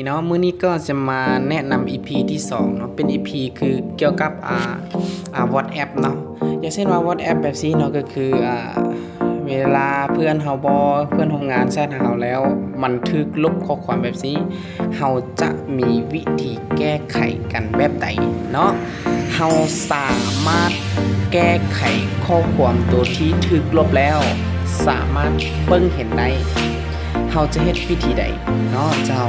เนาะมื้อนี้ก็จะมาแนะนำ EP ที่2เนาะเป็น EP คือเกี่ยวกับWhatsApp เนาะอย่างเช่นว่า WhatsApp แบบนี้เนาะก็คือเวลาเพื่อนเฮาบ่เพื่อนร่วมงานแชทหาเฮาแล้วมันถูกลบข้อความแบบนี้เฮาจะมีวิธีแก้ไขกันแบบใดเนาะเฮาสามารถแก้ไขข้อความตัวที่ถูกลบแล้วสามารถเบิ่งเห็นได้เฮาจะเฮ็ดวิธีใดเนาะเจ้า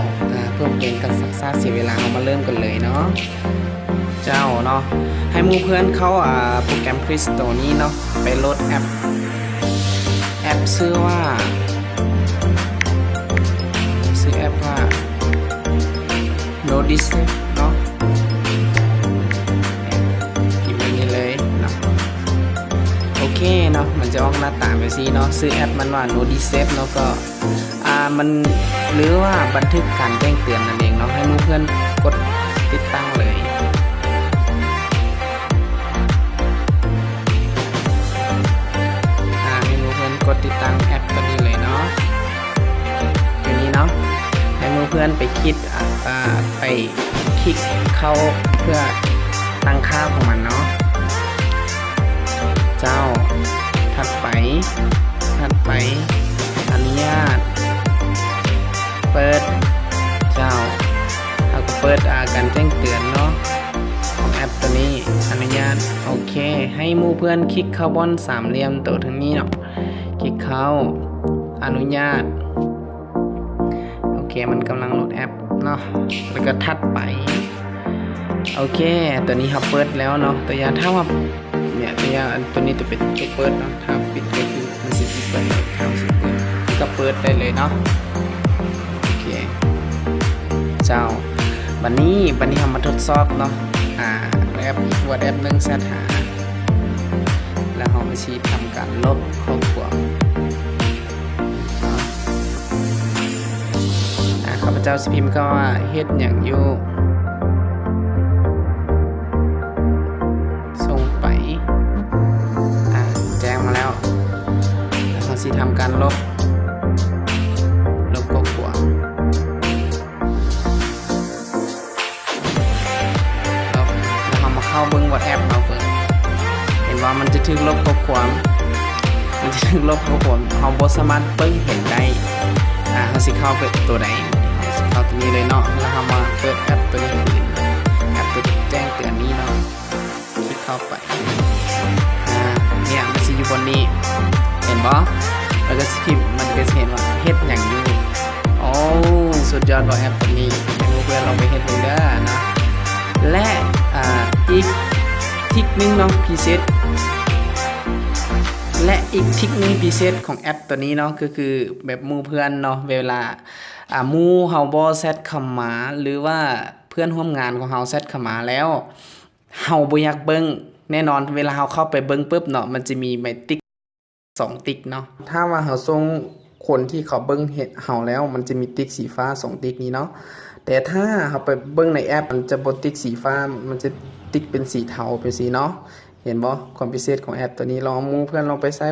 เพื่อเป็นการซักษาเสียเวลาเฮามาเริ่มกันเลยเนาะเจ้าเนาะให้หมู่เพื่อนเขาโปรแกรม Quiz ตัวนี้เนาะไปโหลดแอปชื่อว่าNotice เนาะพิมพ์นี้เลยเนาะโอเคเนาะมันจะออกหน้าตาแบบนี้เนาะชื่อแอปมันว่า Notice เนาะก็มันหรือว่าบันทึกการแจ้งเตือนนั่นเองเนาะให้หมู่เพื่อนกดติดตั้งเลยให้หมู่เพื่อนกดติดตั้งแอปตัวนี้เลยเนาะตัวนี้เนาะให้หมู่เพื่อนไปคลิกเข้าเพื่อตั้งค่าของมันเนาะเจ้าถัดไปอนุญาตเปิดเจ้าเราก็เปิดการแจ้งเตือนเนาะของแอปตัวนี้อนุญาตโอเคให้หมู่เพื่อนคลิกเข้าบนสามเหลี่ยมตัวทั้งนี้เนาะคลิกเข้าอนุญาตโอเคมันกำลังโหลดแอปเนาะแล้วก็ถัดไปโอเคตัวนี้เขาเปิดแล้วเนาะตัวอย่างถ้าว่าเนี่ยตัวนี้จะเป็นตัวเปิดเนาะถ้าปิดก็คือมันจะปิดไปเลยถ้ามันจะเปิดก็เปิดได้เลยเนาะโอเคเจ้าวันนี้ทำมาทดสอบเนาะแอปอีกว่าแอปนึงแซดหาแล้วเราไปชี้ทำการลบข้อความข้าพเจ้าสิพิมพ์ก็ว่าเฮ็ดอย่างอยู่ส่งไปแจ้งมาแล้วเราสิทำการลบข้อความแล้วเรามาเข้าเบิ่ง WhatsApp เอาเบิ่งเห็นว่ามันจะถึงลบข้อความเราบ่สามารถเบิ่งเห็นได้เราสิเข้าไปตัวใดเข้าตัวนี้เลยเนาะแล้วเรามาเปิดแอปตัวนี้ขึ้นแอปตัวแจ้งเตือนนี้เนาะคลิกเข้าไปเนี่ยมันสิอยู่บนนี้เห็นบ่แล้วก็สคริปต์มันก็เห็นว่าเฮ็ดอย่างอยู่โอ้สุดยอดว่าแอปตัวนี้ให้เพื่อนลองไปเฮ็ดดูเด้อเนาะและอีกทิกนึงเนาะพิเศษและอีกทิกนึงพิเศษของแอปตัวนี้เนาะก็คือแบบหมู่เพื่อนเนาะเวลาหมู่เฮาบ่แชทเข้ามาหรือว่าเพื่อนร่วมงานของเฮาแชทเข้ามาแล้วเฮาบ่อยากเบิ่งแน่นอนเวลาเฮาเข้าไปเบิ่งปึ๊บเนาะมันจะมีใบติ๊ก2ติ๊กเนาะถ้าว่าเฮาส่งคนที่เขาเบิ่งเฮาแล้วมันจะมีติ๊กสีฟ้า2ติ๊กนี้เนาะแต่ถ้าเฮาไปเบิ่งในแอปมันจะบ่ติ๊กสีฟ้ามันจะติ๊กเป็นสีเทาเป็นสีเนาะเห็นบ่ความพิเศษของแอปตัวนี้ลองหมู่เพื่อนลองไปใช้